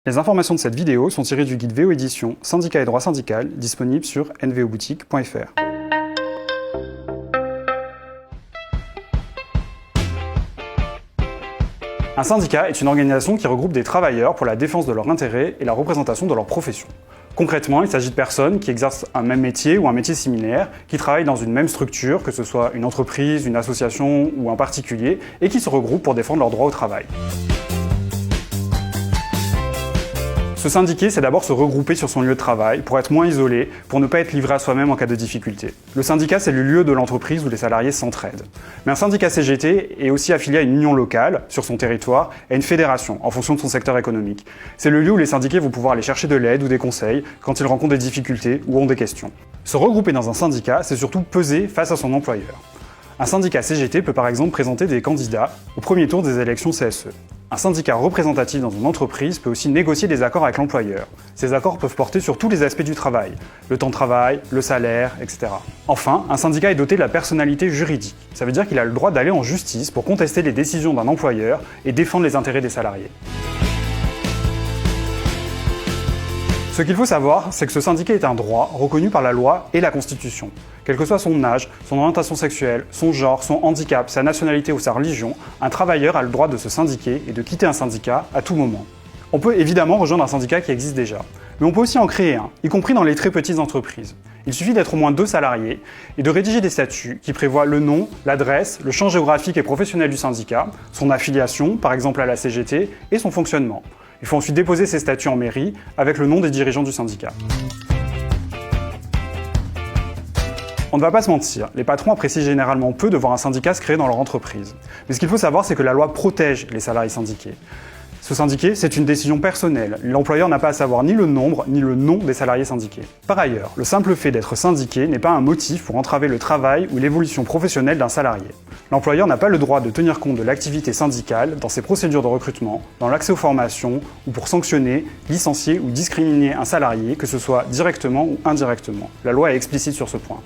Les informations de cette vidéo sont tirées du guide VO Édition Syndicats et droit syndical, disponible sur nvoboutique.fr. Un syndicat est une organisation qui regroupe des travailleurs pour la défense de leurs intérêts et la représentation de leur profession. Concrètement, il s'agit de personnes qui exercent un même métier ou un métier similaire, qui travaillent dans une même structure, que ce soit une entreprise, une association ou un particulier, et qui se regroupent pour défendre leurs droits au travail. Se syndiquer, c'est d'abord se regrouper sur son lieu de travail, pour être moins isolé, pour ne pas être livré à soi-même en cas de difficulté. Le syndicat, c'est le lieu de l'entreprise où les salariés s'entraident. Mais un syndicat CGT est aussi affilié à une union locale, sur son territoire, et à une fédération, en fonction de son secteur économique. C'est le lieu où les syndiqués vont pouvoir aller chercher de l'aide ou des conseils quand ils rencontrent des difficultés ou ont des questions. Se regrouper dans un syndicat, c'est surtout peser face à son employeur. Un syndicat CGT peut par exemple présenter des candidats au premier tour des élections CSE. Un syndicat représentatif dans une entreprise peut aussi négocier des accords avec l'employeur. Ces accords peuvent porter sur tous les aspects du travail, le temps de travail, le salaire, etc. Enfin, un syndicat est doté de la personnalité juridique. Ça veut dire qu'il a le droit d'aller en justice pour contester les décisions d'un employeur et défendre les intérêts des salariés. Ce qu'il faut savoir, c'est que se syndiquer est un droit reconnu par la loi et la Constitution. Quel que soit son âge, son orientation sexuelle, son genre, son handicap, sa nationalité ou sa religion, un travailleur a le droit de se syndiquer et de quitter un syndicat à tout moment. On peut évidemment rejoindre un syndicat qui existe déjà, mais on peut aussi en créer un, y compris dans les très petites entreprises. Il suffit d'être au moins 2 salariés et de rédiger des statuts qui prévoient le nom, l'adresse, le champ géographique et professionnel du syndicat, son affiliation, par exemple à la CGT, et son fonctionnement. Il faut ensuite déposer ces statuts en mairie avec le nom des dirigeants du syndicat. On ne va pas se mentir, les patrons apprécient généralement peu de voir un syndicat se créer dans leur entreprise. Mais ce qu'il faut savoir, c'est que la loi protège les salariés syndiqués. Se syndiquer, c'est une décision personnelle. L'employeur n'a pas à savoir ni le nombre, ni le nom des salariés syndiqués. Par ailleurs, le simple fait d'être syndiqué n'est pas un motif pour entraver le travail ou l'évolution professionnelle d'un salarié. L'employeur n'a pas le droit de tenir compte de l'activité syndicale dans ses procédures de recrutement, dans l'accès aux formations, ou pour sanctionner, licencier ou discriminer un salarié, que ce soit directement ou indirectement. La loi est explicite sur ce point.